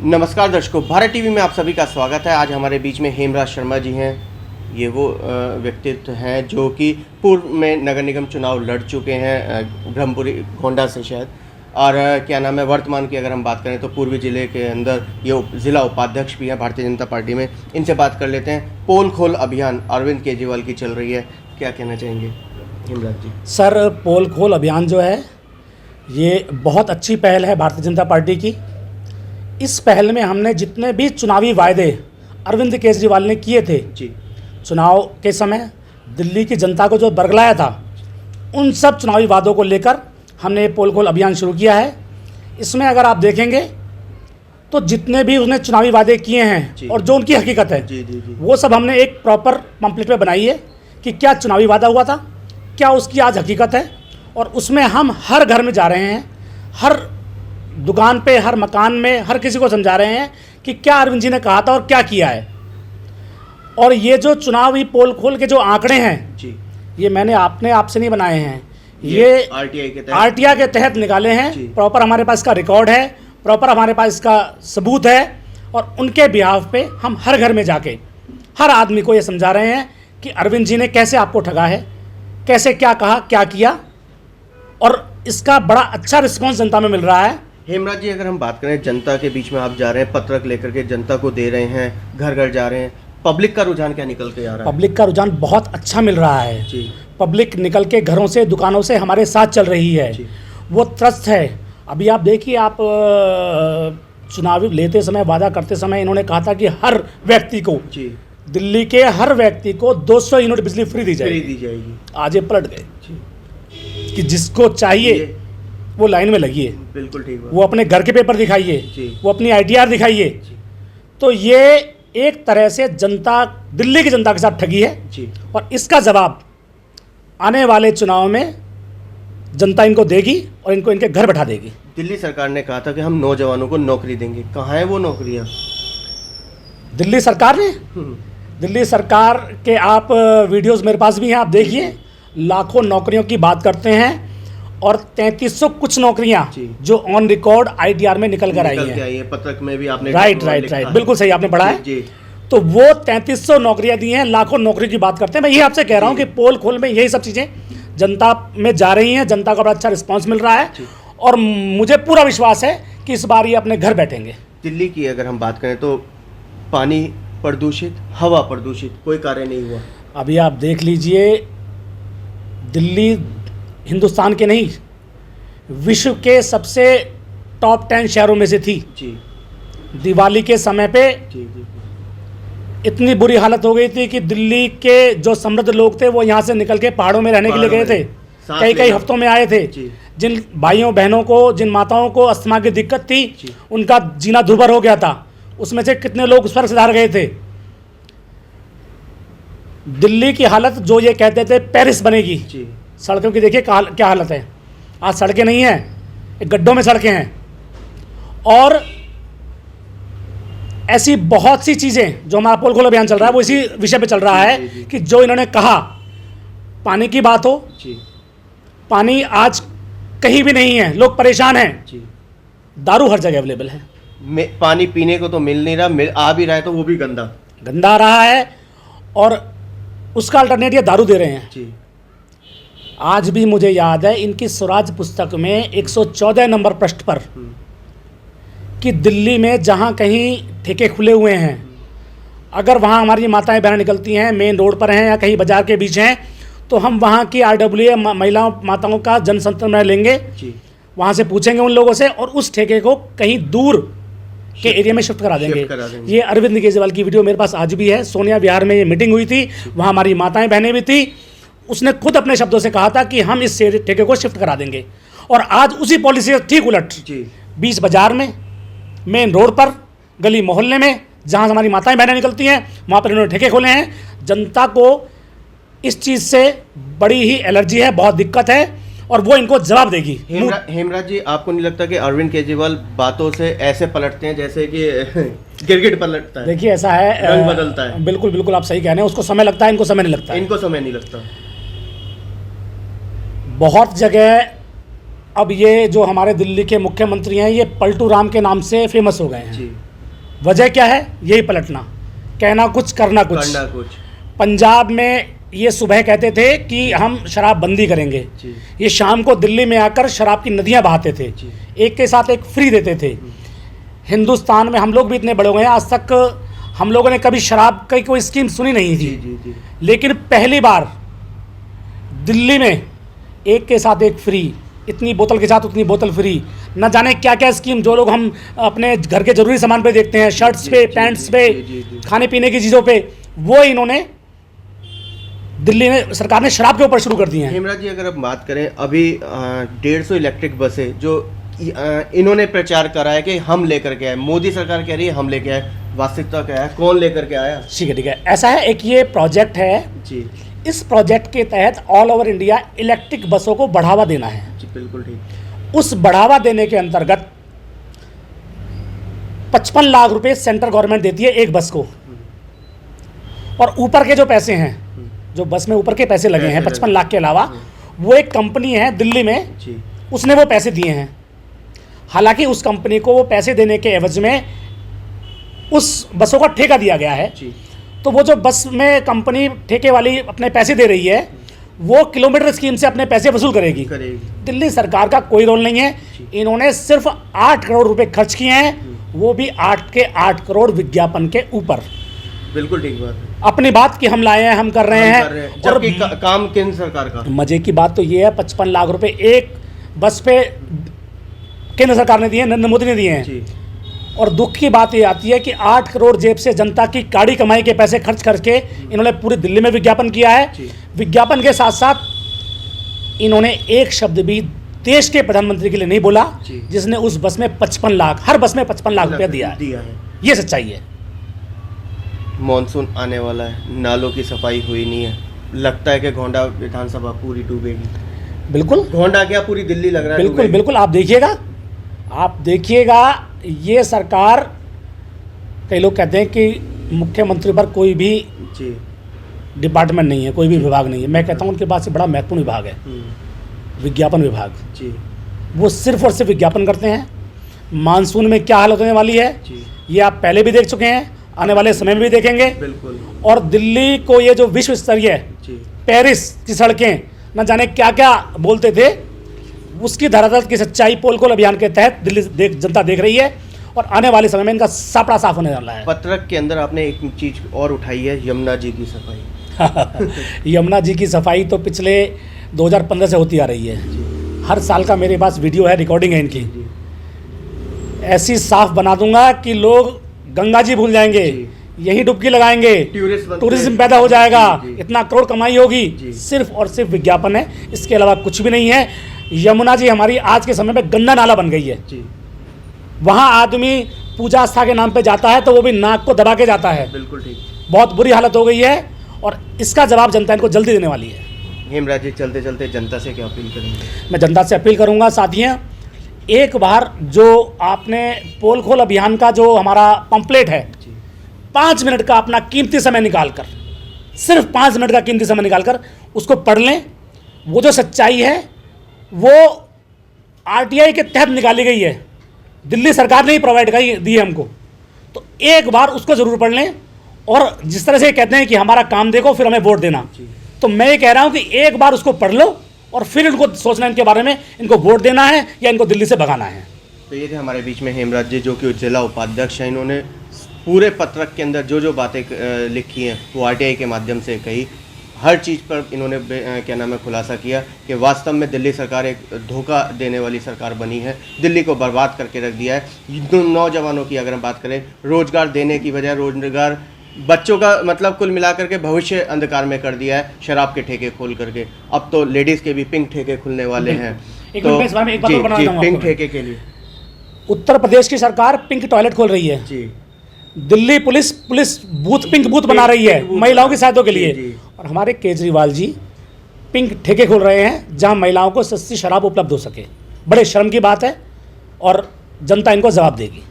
नमस्कार दर्शकों, भारत टीवी में आप सभी का स्वागत है। आज हमारे बीच में हेमराज शर्मा जी हैं। ये वो व्यक्तित्व हैं जो कि पूर्व में नगर निगम चुनाव लड़ चुके हैं, ब्रह्मपुरी गोंडा से शायद, और क्या नाम है, वर्तमान की अगर हम बात करें तो पूर्वी जिले के अंदर ये जिला उपाध्यक्ष भी हैं भारतीय जनता पार्टी में। इनसे बात कर लेते हैं। पोल खोल अभियान अरविंद केजरीवाल की चल रही है, क्या कहना चाहेंगे हेमराज जी? सर, पोल खोल अभियान जो है ये बहुत अच्छी पहल है भारतीय जनता पार्टी की। इस पहल में हमने जितने भी चुनावी वायदे अरविंद केजरीवाल ने किए थे जी, चुनाव के समय दिल्ली की जनता को जो बरगलाया था, उन सब चुनावी वादों को लेकर हमने पोल खोल अभियान शुरू किया है। इसमें अगर आप देखेंगे तो जितने भी उसने चुनावी वादे किए हैं और जो उनकी हकीकत है जी, जी, जी। वो सब हमने एक प्रॉपर पम्पलेट में बनाई है कि क्या चुनावी वादा हुआ था, क्या उसकी आज हकीकत है। और उसमें हम हर घर में जा रहे हैं, हर दुकान पे, हर मकान में, हर किसी को समझा रहे हैं कि क्या अरविंद जी ने कहा था और क्या किया है। और ये जो चुनावी पोल खोल के जो आंकड़े हैं जी, ये मैंने आपसे नहीं बनाए हैं, ये आरटीआई के तहत निकाले हैं। प्रॉपर हमारे पास इसका रिकॉर्ड है, प्रॉपर हमारे पास इसका सबूत है। और उनके बिहाफ पे हम हर घर में जाके हर आदमी को ये समझा रहे हैं कि अरविंद जी ने कैसे आपको ठगा है, कैसे क्या कहा, क्या किया। और इसका बड़ा अच्छा रिस्पॉन्स जनता में मिल रहा है। हेमराज जी, अगर हम बात करें, जनता के बीच में आप जा रहे हैं, पत्रक लेकर के जनता को दे रहे हैं, घर घर जा रहे हैं, पब्लिक का रुझान क्या निकल के आ रहा है? पब्लिक का रुझान बहुत अच्छा मिल रहा है जी। पब्लिक निकल के घरों से, दुकानों से हमारे साथ चल रही है जी। वो त्रस्त है। अभी आप देखिए, आप चुनावी लेते समय, वादा करते समय इन्होंने कहा था कि हर व्यक्ति को, जी, दिल्ली के हर व्यक्ति को 200 यूनिट बिजली फ्री दी जाएगी। आज ये पलट गए कि जिसको चाहिए वो लाइन में लगिए, बिल्कुल ठीक बात। वो अपने घर के पेपर दिखाइए, वो अपनी ITR दिखाइए। तो ये एक तरह से जनता, दिल्ली की जनता के साथ ठगी है जी। और इसका जवाब आने वाले चुनाव में जनता इनको देगी और इनको इनके घर बैठा देगी। दिल्ली सरकार ने कहा था कि हम नौजवानों को नौकरी देंगे, कहाँ है वो नौकरियाँ? दिल्ली सरकार ने, दिल्ली सरकार के आप वीडियोस मेरे पास भी हैं, आप देखिए, लाखों नौकरियों की बात करते हैं और 3300 कुछ नौकरियां जो ऑन रिकॉर्ड ITR में निकल कर आई हैं। पत्रक में भी आपने राइट, बिल्कुल सही आपने पढ़ा है। तो वो 3300 नौकरियां दी हैं, लाखों नौकरी की बात करते हैं। मैं ये आपसे कह रहा हूँ कि पोल खोल में यही सब चीज़ें जनता में जा रही हैं, जनता का बड़ा अच्छा रिस्पॉन्स मिल रहा है और मुझे पूरा विश्वास है कि इस बार ये अपने घर बैठेंगे। दिल्ली की अगर हम बात करें तो पानी प्रदूषित, हवा प्रदूषित, कोई कार्य नहीं हुआ। अभी आप देख लीजिए, दिल्ली हिंदुस्तान के नहीं, विश्व के सबसे टॉप 10 शहरों में से थी। जी। दिवाली के समय पे जी। इतनी बुरी हालत हो गई थी कि दिल्ली के जो समृद्ध लोग थे वो यहाँ से निकल के पहाड़ों में रहने के लिए गए थे। कई हफ्तों में आए थे। जिन भाइयों बहनों को, जिन माताओं को अस्थमा की दिक्कत थी, उनका जीना दुर्भर हो गया था। उसमें से कितने लोग उस पर सुधार गए थे। दिल्ली की हालत, जो ये कहते थे पेरिस बनेगी, सड़कों की देखिए क्या हालत है। आज सड़कें नहीं हैं, गड्ढों में सड़कें हैं। और ऐसी बहुत सी चीज़ें जो हमारा पोल खोल अभियान चल रहा है वो इसी विषय पे चल रहा है कि जो इन्होंने कहा, पानी की बात हो, पानी आज कहीं भी नहीं है, लोग परेशान हैं। दारू हर जगह अवेलेबल है, पानी पीने को तो मिल नहीं रहा, आ भी रहा है तो वो भी गंदा आ रहा है और उसका अल्टरनेट ये दारू दे रहे हैं। आज भी मुझे याद है इनकी स्वराज पुस्तक में 114 नंबर पृष्ठ पर कि दिल्ली में जहाँ कहीं ठेके खुले हुए हैं, अगर वहाँ हमारी माताएं बहनें निकलती हैं, मेन रोड पर हैं या कहीं बाजार के बीच हैं, तो हम वहाँ की RWA महिलाओं माताओं का जनसंपर्क लेंगे, वहाँ से पूछेंगे उन लोगों से और उस ठेके को कहीं दूर के एरिया में शिफ्ट करा देंगे। ये अरविंद केजरीवाल की वीडियो मेरे पास आज भी है। सोनिया विहार में ये मीटिंग हुई थी, वहाँ हमारी माताएं बहनें भी थी। उसने खुद अपने शब्दों से कहा था कि हम इस ठेके को शिफ्ट करा देंगे। और आज उसी पॉलिसी ठीक उलट, बीच बाजार में, मेन रोड पर, गली मोहल्ले में, जहाँ हमारी माताएं बहनें निकलती हैं, वहाँ पर इन्होंने ठेके खोले हैं। जनता को इस चीज़ से बड़ी ही एलर्जी है, बहुत दिक्कत है और वो इनको जवाब देगी। हेमराज जी, आपको नहीं लगता कि अरविंद केजरीवाल बातों से ऐसे पलटते हैं जैसे कि गिरगिट पलटता है? देखिए, ऐसा है, रंग बदलता है। बिल्कुल आप सही कह रहे हैं। उसको समय लगता है, इनको समय नहीं लगता। इनको समय नहीं लगता। बहुत जगह अब ये जो हमारे दिल्ली के मुख्यमंत्री हैं, ये पलटू राम के नाम से फेमस हो गए हैं। वजह क्या है? यही पलटना, कहना कुछ करना कुछ। करना कुछ। पंजाब में ये सुबह कहते थे कि हम शराब बंदी करेंगे, जी। ये शाम को दिल्ली में आकर शराब की नदियां बहाते थे, जी। एक के साथ एक फ्री देते थे। हिंदुस्तान में हम लोग भी इतने बड़े हो गए हैं, आज तक हम लोगों ने कभी शराब की कोई स्कीम सुनी नहीं थी। जी जी जी। लेकिन पहली बार दिल्ली में एक के साथ एक फ्री, इतनी बोतल के साथ उतनी बोतल फ्री, न जाने क्या क्या स्कीम जो लोग हम अपने घर के जरूरी सामान पे देखते हैं, शर्ट्स पे, पैंट्स पे, खाने पीने की चीज़ों पे, वो इन्होंने दिल्ली में सरकार ने शराब के ऊपर शुरू कर दिए हैं। हेमराज जी, अगर हम बात करें अभी 150 इलेक्ट्रिक बसें जो इन्होंने प्रचार करा है कि हम लेकर के आए, मोदी सरकार कह रही है हम लेके आए, वास्तविकता क्या है, कौन लेकर के आया? ठीक है, ऐसा है, एक ये प्रोजेक्ट है जी इस प्रोजेक्ट के तहत ऑल ओवर इंडिया इलेक्ट्रिक बसों को बढ़ावा देना है। जी, बिल्कुल ठीक। उस बढ़ावा देने के अंतर्गत 55 लाख रुपए सेंट्रल गवर्नमेंट देती है एक बस को, और ऊपर के जो पैसे हैं, जो बस में ऊपर के पैसे लगे हैं 55 लाख के अलावा, वो एक कंपनी है दिल्ली में जी। उसने वो पैसे दिए हैं। हालांकि उस कंपनी को वो पैसे देने के एवज में उस बसों का ठेका दिया गया है। जी। तो वो जो बस में कंपनी ठेके वाली अपने पैसे दे रही है, वो किलोमीटर स्कीम से अपने पैसे वसूल करेगी। दिल्ली सरकार का कोई रोल नहीं है। इन्होंने सिर्फ 8 करोड़ रुपए खर्च किए हैं, वो भी 8 के 8 करोड़ विज्ञापन के ऊपर। बिल्कुल ठीक बात है। अपनी बात कि हम लाए हैं, हम कर रहे हैं, जबकि काम केंद्र सरकार का। मजे की बात तो ये है, 55 लाख रुपए एक बस पे केंद्र सरकार ने दिए, नरेंद्र मोदी ने दिए हैं। और दुख की बात ये आती है कि 8 करोड़ जेब से जनता की काड़ी कमाई के पैसे खर्च करके इन्होंने पूरी दिल्ली में विज्ञापन किया है। विज्ञापन के साथ साथ इन्होंने एक शब्द भी देश के प्रधानमंत्री के लिए नहीं बोला, जिसने उस बस में 55 लाख, हर बस में 55 लाख रुपया दिया है। ये सच्चाई है। मॉनसून आने वाला है, नालों की सफाई हुई नहीं है, लगता है कि गोंडा विधानसभा पूरी डूबेगी। बिल्कुल, गोंडा क्या पूरी दिल्ली लग रहा है। बिल्कुल बिल्कुल, आप देखिएगा ये सरकार, कई लोग कहते हैं कि मुख्यमंत्री पर कोई भी डिपार्टमेंट नहीं है, कोई भी विभाग नहीं है। मैं कहता हूँ उनके पास से बड़ा महत्वपूर्ण विभाग है, विज्ञापन विभाग। वो सिर्फ और सिर्फ विज्ञापन करते हैं। मानसून में क्या हालत होने वाली है ये आप पहले भी देख चुके हैं, आने वाले समय में भी देखेंगे। बिल्कुल। और दिल्ली को ये जो विश्व स्तरीय पेरिस की सड़कें न जाने क्या क्या बोलते थे, उसकी धरातल की सच्चाई पोल खोल अभियान के तहत दिल्ली जनता देख रही है, और आने वाले समय में इनका सापड़ा साफ होने वाला है। पत्रक के अंदर आपने एक चीज और उठाई है, यमुना जी की सफाई। यमुना जी की सफाई तो पिछले 2015 से होती आ रही है। हर साल का मेरे पास वीडियो है, रिकॉर्डिंग है इनकी। ऐसी साफ बना दूंगा कि लोग गंगा जी भूल जाएंगे, यही डुबकी लगाएंगे, टूरिज्म पैदा हो जाएगा, इतना करोड़ कमाई होगी। सिर्फ और सिर्फ विज्ञापन है, इसके अलावा कुछ भी नहीं है। यमुना जी हमारी आज के समय में गंदा नाला बन गई है। वहाँ आदमी पूजा आस्था के नाम पे जाता है तो वो भी नाक को दबा के जाता है। बिल्कुल ठीक। बहुत बुरी हालत हो गई है, और इसका जवाब जनता इनको जल्दी देने वाली है। हेमराज जी, चलते चलते जनता से क्या अपील करेंगे? मैं जनता से अपील करूंगा, साथियों, एक बार जो आपने पोल खोल अभियान का जो हमारा पंपलेट है, 5 मिनट का अपना कीमती समय निकालकर, सिर्फ 5 मिनट का कीमती समय निकालकर उसको पढ़ लें। वो जो सच्चाई है वो आरटीआई के तहत निकाली गई है, दिल्ली सरकार ने ही प्रोवाइड दी है हमको। तो एक बार उसको ज़रूर पढ़ लें। और जिस तरह से कहते हैं कि हमारा काम देखो फिर हमें वोट देना, तो मैं ये कह रहा हूँ कि एक बार उसको पढ़ लो और फिर इनको सोचना इनके बारे में, इनको वोट देना है या इनको दिल्ली से भगाना है। तो ये थे हमारे बीच में हेमराज जी, जो कि जिला उपाध्यक्ष हैं। इन्होंने पूरे पत्रक के अंदर जो बातें लिखी हैं वो आरटीआई के माध्यम से कही। हर चीज़ पर इन्होंने क्या नाम है खुलासा किया कि वास्तव में दिल्ली सरकार एक धोखा देने वाली सरकार बनी है, दिल्ली को बर्बाद करके रख दिया है। नौजवानों की अगर हम बात करें, रोजगार देने की बजाय रोजगार बच्चों का मतलब कुल मिलाकर के भविष्य अंधकार में कर दिया है, शराब के ठेके खोल करके। अब तो लेडीज़ के भी पिंक ठेके खुलने वाले हैं। तो पिंक ठेके के लिए उत्तर प्रदेश की सरकार पिंक टॉयलेट खोल रही है जी। Delhi police booth pink booth बना रही है महिलाओं की सहायता के लिए। और हमारे केजरीवाल जी पिंक ठेके खोल रहे हैं जहां महिलाओं को सस्ती शराब उपलब्ध हो सके। बड़े शर्म की बात है, और जनता इनको जवाब देगी।